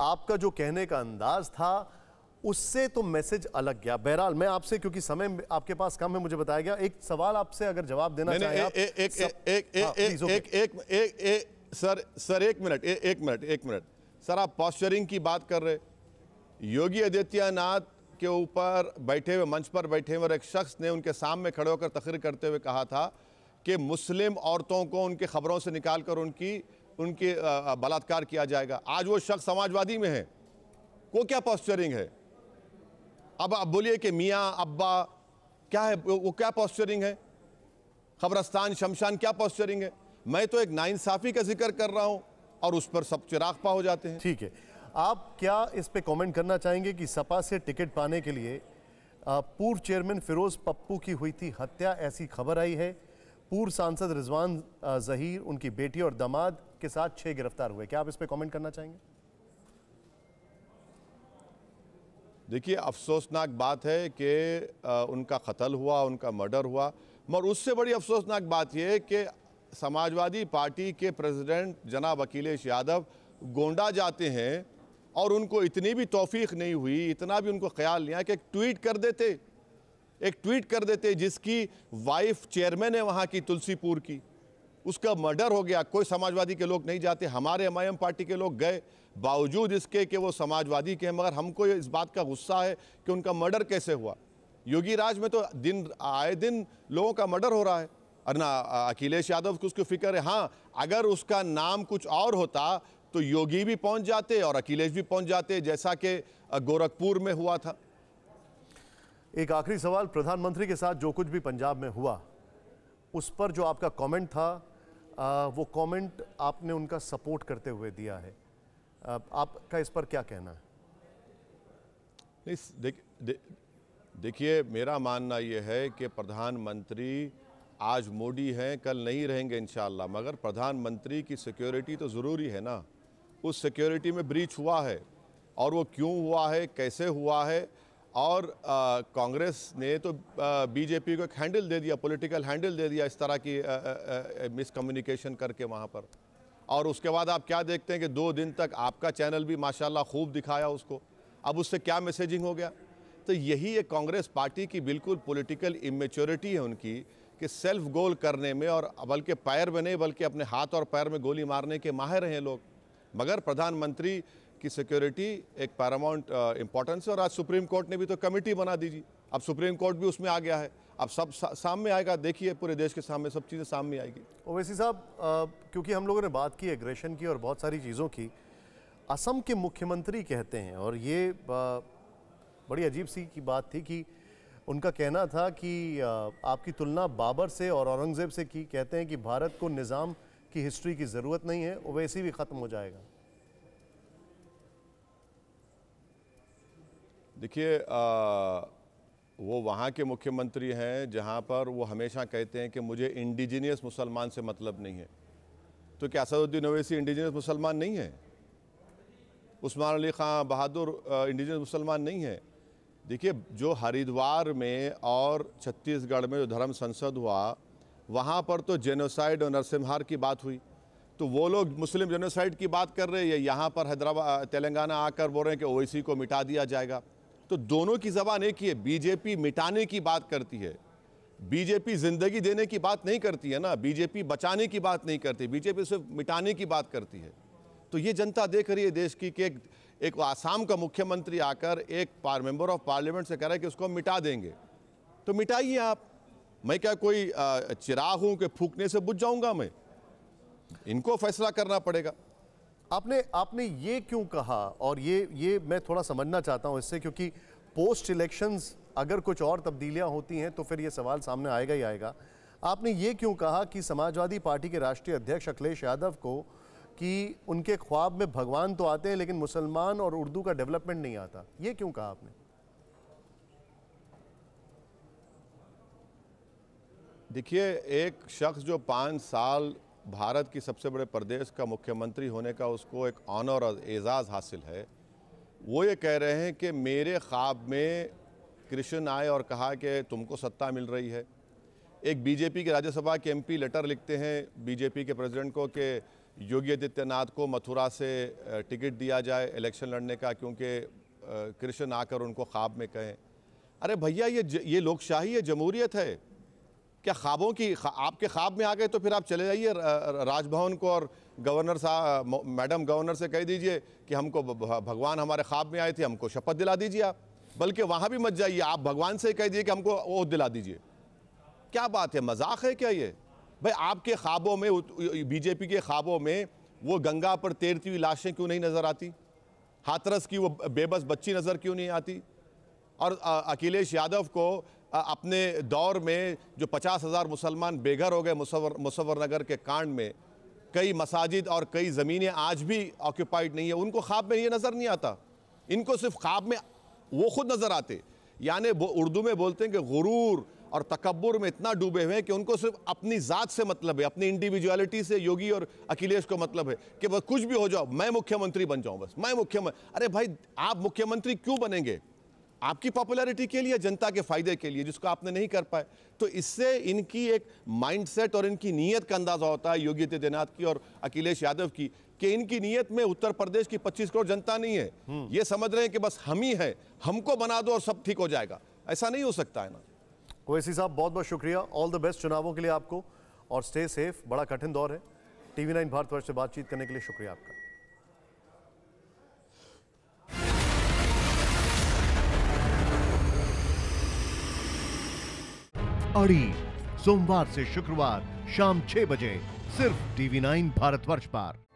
आपका जो कहने का अंदाज था उससे तो मैसेज अलग गया। बहरहाल मैं आपसे, क्योंकि समय आपके पास कम है, मुझे बताया गया, एक सवाल आपसे अगर जवाब देना चाहें आप। सर एक मिनट सर, आप पॉस्चरिंग की बात कर रहे। योगी आदित्यनाथ के ऊपर बैठे हुए, मंच पर बैठे हुए एक शख्स ने उनके सामने खड़े होकर तकरीर करते हुए कहा था कि मुस्लिम औरतों को उनके खबरों से निकालकर उनकी बलात्कार किया जाएगा। आज वो शख्स समाजवादी में है, वो क्या पॉस्चरिंग है? अब आप बोलिए कि मियाँ अब्बा क्या है, वो क्या पॉस्चरिंग है? खबरस्तान शमशान क्या पॉस्चरिंग है? मैं तो एक नाइंसाफी का जिक्र कर रहा हूं और उस पर सब चिराग हो जाते हैं। ठीक है, आप क्या इस पे कमेंट करना चाहेंगे कि सपा से टिकट पाने के लिए पूर्व चेयरमैन फिरोज पप्पू की हुई थी हत्या, ऐसी खबर आई है। पूर्व सांसद रिजवान जहीर, उनकी बेटी और दामाद के साथ 6 गिरफ्तार हुए। क्या आप इस पे कमेंट करना चाहेंगे? देखिए, अफसोसनाक बात है कि उनका कत्ल हुआ, उनका मर्डर हुआ, मगर उससे बड़ी अफसोसनाक बात यह है कि समाजवादी पार्टी के प्रेसिडेंट जनाब अखिलेश यादव गोंडा जाते हैं और उनको इतनी भी तौफीक नहीं हुई, इतना भी उनको ख्याल नहीं आया कि एक ट्वीट कर देते जिसकी वाइफ चेयरमैन है वहाँ की तुलसीपुर की, उसका मर्डर हो गया। कोई समाजवादी के लोग नहीं जाते, हमारे एमआईएम पार्टी के लोग गए, बावजूद इसके कि वो समाजवादी के हैं, मगर हमको इस बात का गुस्सा है कि उनका मर्डर कैसे हुआ। योगी राज में तो आए दिन लोगों का मर्डर हो रहा है, और ना अखिलेश यादव को उसकी फिक्र है। हाँ, अगर उसका नाम कुछ और होता तो योगी भी पहुंच जाते और अखिलेश भी पहुंच जाते, जैसा कि गोरखपुर में हुआ था। एक आखिरी सवाल, प्रधानमंत्री के साथ जो कुछ भी पंजाब में हुआ उस पर जो आपका कमेंट था, वो कमेंट आपने उनका सपोर्ट करते हुए दिया है, आपका इस पर क्या कहना है? देखिए, मेरा मानना यह है कि प्रधानमंत्री आज मोदी हैं, कल नहीं रहेंगे इंशाअल्लाह, मगर प्रधानमंत्री की सिक्योरिटी तो ज़रूरी है ना। उस सिक्योरिटी में ब्रीच हुआ है, और वो क्यों हुआ है, कैसे हुआ है, और कांग्रेस ने तो बीजेपी को एक हैंडल दे दिया, पॉलिटिकल हैंडल दे दिया इस तरह की मिसकम्युनिकेशन करके वहाँ पर। और उसके बाद आप क्या देखते हैं कि 2 दिन तक आपका चैनल भी माशाल्लाह खूब दिखाया उसको। अब उससे क्या मैसेजिंग हो गया? तो यही एक कांग्रेस पार्टी की बिल्कुल पॉलिटिकल इमेच्योरिटी है उनकी, कि सेल्फ गोल करने में, और बल्कि पैर में नहीं बल्कि अपने हाथ और पैर में गोली मारने के माहिर हैं लोग। मगर प्रधानमंत्री की सिक्योरिटी एक पैरामाउंट इंपॉर्टेंस है, और आज सुप्रीम कोर्ट ने भी तो कमेटी बना दीजिए। अब सुप्रीम कोर्ट भी उसमें आ गया है, अब सब सामने आएगा। देखिए, पूरे देश के सामने सब चीज़ें सामने आएगी। ओवैसी साहब, क्योंकि हम लोगों ने बात की एग्रेशन की और बहुत सारी चीज़ों की, असम के मुख्यमंत्री कहते हैं, और ये बड़ी अजीब सी की बात थी कि उनका कहना था कि आपकी तुलना बाबर से और औरंगज़ेब से की। कहते हैं कि भारत को निज़ाम की हिस्ट्री की ज़रूरत नहीं है, ओवैसी भी ख़त्म हो जाएगा। देखिए, वो वहाँ के मुख्यमंत्री हैं जहाँ पर वो हमेशा कहते हैं कि मुझे इंडिजिनियस मुसलमान से मतलब नहीं है। तो क्या असदुद्दीन ओवैसी इंडिजिनियस मुसलमान नहीं है? उस्मान अली ख़ान बहादुर इंडिजिनियस मुसलमान नहीं है? देखिए, जो हरिद्वार में और छत्तीसगढ़ में जो धर्म संसद हुआ, वहाँ पर तो जेनोसाइड और नरसंहार की बात हुई। तो वो लोग मुस्लिम जेनोसाइड की बात कर रहे हैं, यहाँ पर हैदराबाद तेलंगाना आकर बोल रहे हैं कि ओवैसी को मिटा दिया जाएगा। तो दोनों की ज़बान एक ही है। बीजेपी मिटाने की बात करती है, बीजेपी ज़िंदगी देने की बात नहीं करती है ना। बीजेपी बचाने की बात नहीं करती, बीजेपी सिर्फ मिटाने की बात करती है। तो ये जनता देख रही है देश की कि एक आसाम का मुख्यमंत्री आकर एक मेंबर ऑफ पार्लियामेंट से कह रहा है कि उसको हम मिटा देंगे। तो मिटाइए आप। मैं क्या कोई चिराग हूं कि फूकने से बुझ जाऊंगा? मैं, इनको फैसला करना पड़ेगा। आपने ये क्यों कहा, और ये मैं थोड़ा समझना चाहता हूं इससे, क्योंकि पोस्ट इलेक्शंस अगर कुछ और तब्दीलियां होती हैं तो फिर ये सवाल सामने आएगा ही आएगा। आपने ये क्यों कहा कि समाजवादी पार्टी के राष्ट्रीय अध्यक्ष अखिलेश यादव को कि उनके ख्वाब में भगवान तो आते हैं लेकिन मुसलमान और उर्दू का डेवलपमेंट नहीं आता? ये क्यों कहा आपने? देखिए, एक शख्स जो 5 साल भारत की सबसे बड़े प्रदेश का मुख्यमंत्री होने का उसको एक ऑनर और एजाज़ हासिल है, वो ये कह रहे हैं कि मेरे ख्वाब में कृष्ण आए और कहा कि तुमको सत्ता मिल रही है। एक बीजेपी के राज्यसभा के एमपी लेटर लिखते हैं बीजेपी के प्रेसिडेंट को कि योगी आदित्यनाथ को मथुरा से टिकट दिया जाए इलेक्शन लड़ने का, क्योंकि कृष्ण आकर उनको ख्वाब में कहें। अरे भैया, ये लोकशाही है, जमहूरियत है। क्या ख्वाबों की आपके ख्वाब में आ गए तो फिर आप चले जाइए राजभवन को और गवर्नर साहब, मैडम गवर्नर से कह दीजिए कि हमको भगवान हमारे ख्वाब में आए थे, हमको शपथ दिला दीजिए आप। बल्कि वहाँ भी मत जाइए, आप भगवान से कह दीजिए कि हमको ओथ दिला दीजिए। क्या बात है, मजाक है क्या ये? भाई आपके ख्वाबों में, बीजेपी के ख्वाबों में वो गंगा पर तैरती हुई लाशें क्यों नहीं नजर आती? हाथरस की वो बेबस बच्ची नजर क्यों नहीं आती? और अखिलेश यादव को अपने दौर में जो 50,000 मुसलमान बेघर हो गए मुजफ्फरनगर के कांड में, कई मसाजिद और कई ज़मीनें आज भी ऑक्यूपाइड नहीं है, उनको ख्वाब में ये नज़र नहीं आता। इनको सिर्फ ख्वाब में वो खुद नज़र आते। यानी वो उर्दू में बोलते हैं कि गुरूर और तकब्बुर में इतना डूबे हुए हैं कि उनको सिर्फ अपनी ज़ात से मतलब है, अपनी इंडिविजुअलिटी से योगी और अखिलेश को मतलब है कि बस कुछ भी हो जाओ, मैं मुख्यमंत्री बन जाऊं, बस मैं मुख्यमंत्री। अरे भाई, आप मुख्यमंत्री क्यों बनेंगे? आपकी पॉपुलैरिटी के लिए, जनता के फायदे के लिए, जिसको आपने नहीं कर पाए। तो इससे इनकी एक माइंडसेट और इनकी नीयत का अंदाजा होता है, योगी आदित्यनाथ की और अखिलेश यादव की, कि इनकी नीयत में उत्तर प्रदेश की 25 करोड़ जनता नहीं है। ये समझ रहे हैं कि बस हम ही हैं, हमको बना दो और सब ठीक हो जाएगा। ऐसा नहीं हो सकता है ना। ओवैसी साहब, बहुत बहुत शुक्रिया, ऑल द बेस्ट चुनावों के लिए आपको, और स्टे सेफ। बड़ा कठिन दौर है। TV9 भारतवर्ष से बातचीत करने के लिए शुक्रिया आपका। अड़ी सोमवार से शुक्रवार शाम 6 बजे सिर्फ TV9 भारतवर्ष पर।